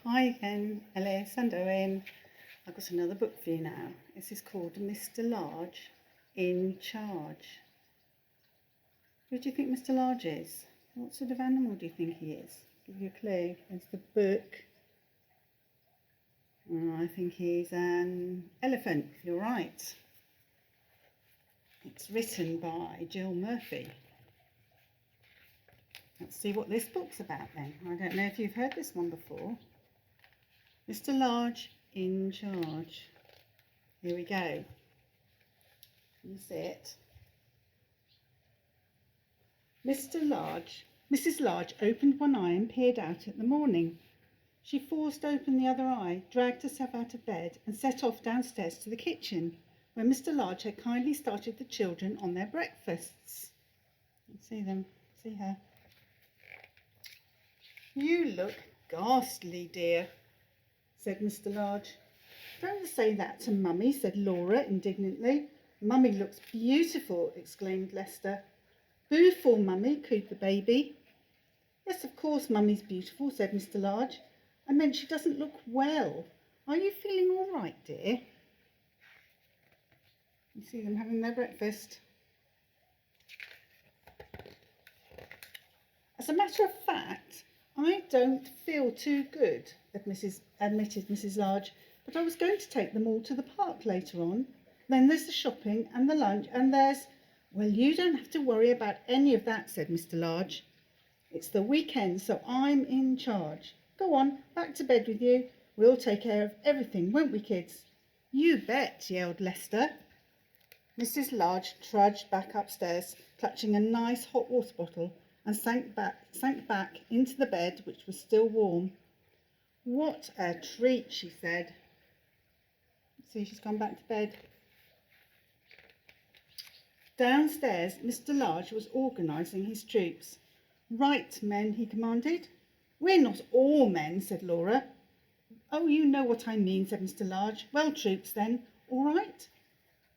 Hi again, Ellis and Owen. I've got another book for you now. This is called Mr. Large in Charge. Who do you think Mr. Large is? What sort of animal do you think he is? Give you a clue. It's the book. I think he's an elephant. You're right. It's written by Jill Murphy. Let's see what this book's about then. I don't know if you've heard this one before. Mr. Large in Charge. Here we go. Can you see it? Mrs. Large opened one eye and peered out at the morning. She forced open the other eye, dragged herself out of bed and set off downstairs to the kitchen, where Mr. Large had kindly started the children on their breakfasts. See them, see her. You look ghastly, dear, said Mr. Large. Don't say that to Mummy, said Laura indignantly. Mummy looks beautiful, exclaimed Lester. Boo for Mummy, cooed the baby. Yes, of course Mummy's beautiful, said Mr. Large. I meant she doesn't look well. Are you feeling all right, dear? You see them having their breakfast. As a matter of fact, I don't feel too good, admitted Mrs. Large, but I was going to take them all to the park later on. Then there's the shopping and the lunch and there's... Well, you don't have to worry about any of that, said Mr. Large. It's the weekend, so I'm in charge. Go on, back to bed with you. We'll take care of everything, won't we, kids? You bet, yelled Lester. Mrs. Large trudged back upstairs, clutching a nice hot water bottle, and sank back into the bed, which was still warm. What a treat, she said. See, she's gone back to bed. Downstairs, Mr. Large was organising his troops. Right, men, he commanded. We're not all men, said Laura. Oh, you know what I mean, said Mr. Large. Well, troops, then, all right?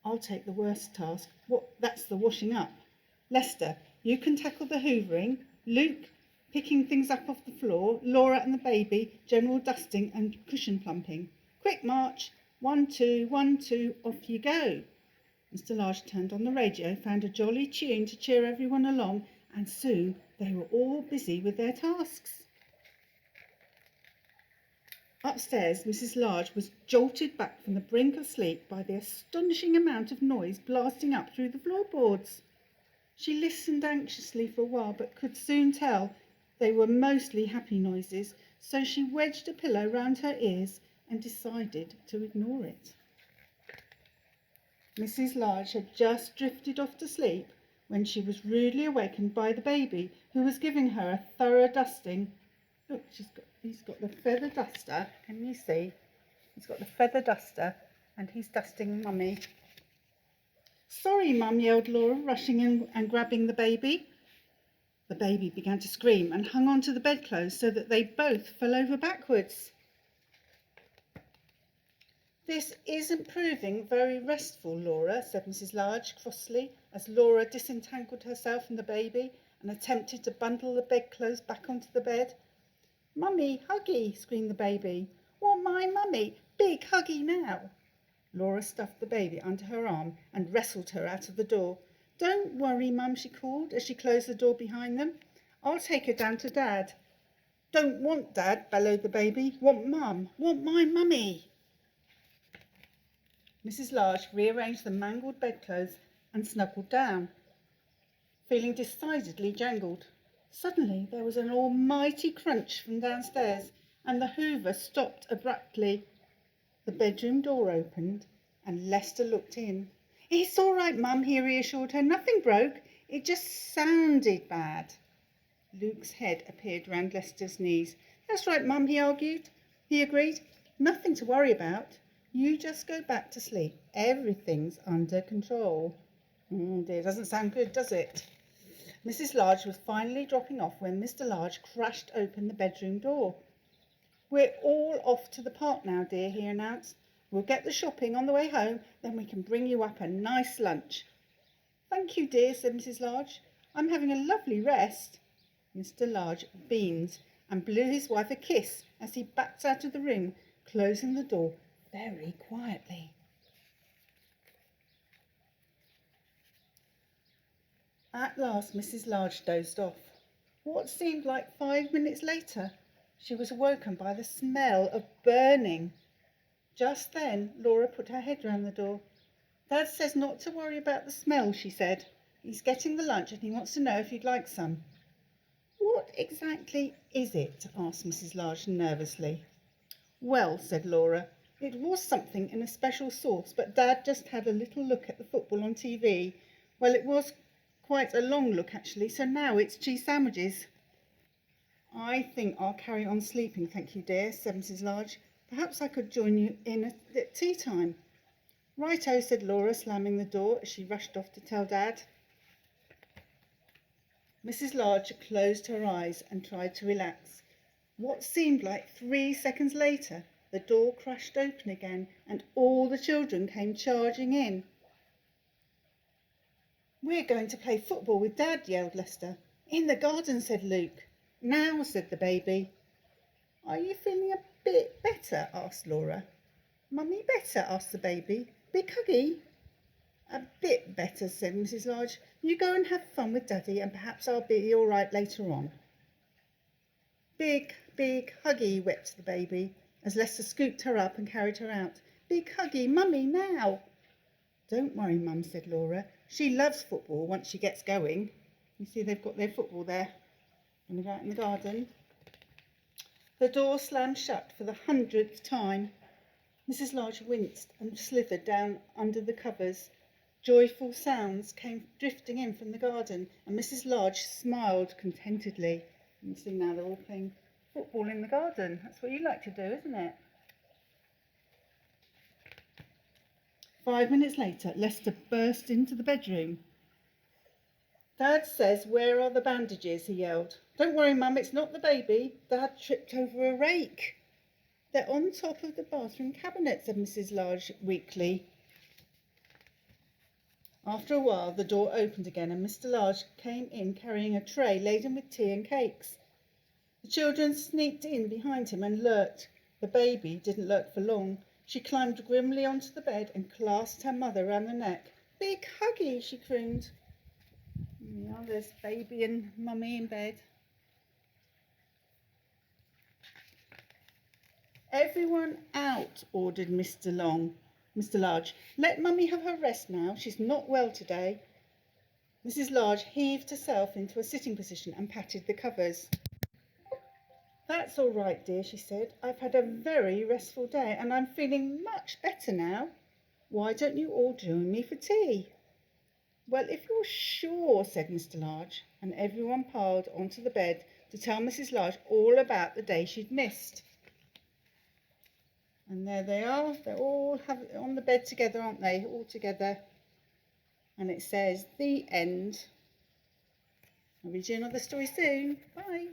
I'll take the worst task. That's the washing up. Lester, you can tackle the hoovering. Luke, picking things up off the floor. Laura and the baby, general dusting and cushion plumping. Quick march. 1, 2, 1, 2, off you go. Mr. Large turned on the radio, found a jolly tune to cheer everyone along, and soon they were all busy with their tasks. Upstairs, Mrs. Large was jolted back from the brink of sleep by the astonishing amount of noise blasting up through the floorboards. She listened anxiously for a while, but could soon tell they were mostly happy noises, so she wedged a pillow round her ears and decided to ignore it. Mrs. Large had just drifted off to sleep when she was rudely awakened by the baby, who was giving her a thorough dusting. Look, he's got the feather duster. Can you see? He's got the feather duster and he's dusting Mummy. Sorry, Mum, yelled Laura, rushing in and grabbing the baby. The baby began to scream and hung onto the bedclothes so that they both fell over backwards. This isn't proving very restful, Laura, said Mrs. Large crossly, as Laura disentangled herself from the baby and attempted to bundle the bedclothes back onto the bed. Mummy, Huggy, screamed the baby. Want my Mummy? Big Huggy now. Laura stuffed the baby under her arm and wrestled her out of the door. Don't worry, Mum, she called as she closed the door behind them. I'll take her down to Dad. Don't want Dad, bellowed the baby. Want Mum. Want my Mummy. Mrs. Large rearranged the mangled bedclothes and snuggled down, feeling decidedly jangled. Suddenly there was an almighty crunch from downstairs, and the hoover stopped abruptly. The bedroom door opened, and Lester looked in. It's all right, Mum, he reassured her. Nothing broke. It just sounded bad. Luke's head appeared round Lester's knees. That's right, Mum, he agreed. Nothing to worry about. You just go back to sleep. Everything's under control. Dear, doesn't sound good, does it? Mrs. Large was finally dropping off when Mr. Large crashed open the bedroom door. We're all off to the park now, dear, he announced. We'll get the shopping on the way home, then we can bring you up a nice lunch. Thank you, dear, said Mrs. Large. I'm having a lovely rest. Mr. Large beamed and blew his wife a kiss as he backed out of the room, closing the door very quietly. At last Mrs. Large dozed off. What seemed like 5 minutes later, she was awoken by the smell of burning. Just then Laura put her head round the door. Dad says not to worry about the smell, she said. He's getting the lunch and he wants to know if you'd like some. What exactly is it? Asked Mrs. Large nervously. Well, said Laura, it was something in a special sauce, but Dad just had a little look at the football on TV. Well, it was quite a long look actually, so now it's cheese sandwiches. I think I'll carry on sleeping, thank you, dear, said Mrs. Large. Perhaps I could join you in at tea time. Righto, said Laura, slamming the door as she rushed off to tell Dad. Mrs. Large closed her eyes and tried to relax. What seemed like 3 seconds later, the door crashed open again and all the children came charging in. We're going to play football with Dad, yelled Lester. In the garden, said Luke. Now, said the baby. Are you feeling a bit better? Asked Laura. Mummy better? Asked the baby. Big huggy? A bit better, said Mrs. Large. You go and have fun with Daddy and perhaps I'll be all right later on. Big huggy, wept the baby as Lester scooped her up and carried her out. Big huggy, Mummy, now. Don't worry, Mum, said Laura. She loves football once she gets going. You see they've got their football there. Going to go out in the garden. The door slammed shut for the 100th time. Mrs. Large winced and slithered down under the covers. Joyful sounds came drifting in from the garden, and Mrs. Large smiled contentedly. You see now they're all playing football in the garden. That's what you like to do, isn't it? 5 minutes later, Lester burst into the bedroom. Dad says, where are the bandages? He yelled. Don't worry, Mum, it's not the baby. Dad tripped over a rake. They're on top of the bathroom cabinet, said Mrs. Large weakly. After a while, the door opened again and Mr. Large came in carrying a tray laden with tea and cakes. The children sneaked in behind him and lurked. The baby didn't lurk for long. She climbed grimly onto the bed and clasped her mother round the neck. Big huggy, she crooned. Yeah, there's baby and Mummy in bed. Everyone out, ordered Mr. Large. Let Mummy have her rest now. She's not well today. Mrs. Large heaved herself into a sitting position and patted the covers. That's all right, dear, she said. I've had a very restful day and I'm feeling much better now. Why don't you all join me for tea? Well, if you're sure, said Mr. Large, and everyone piled onto the bed to tell Mrs. Large all about the day she'd missed. And there they are. They're all on the bed together, aren't they? All together. And it says, the end. I'll read you another story soon. Bye.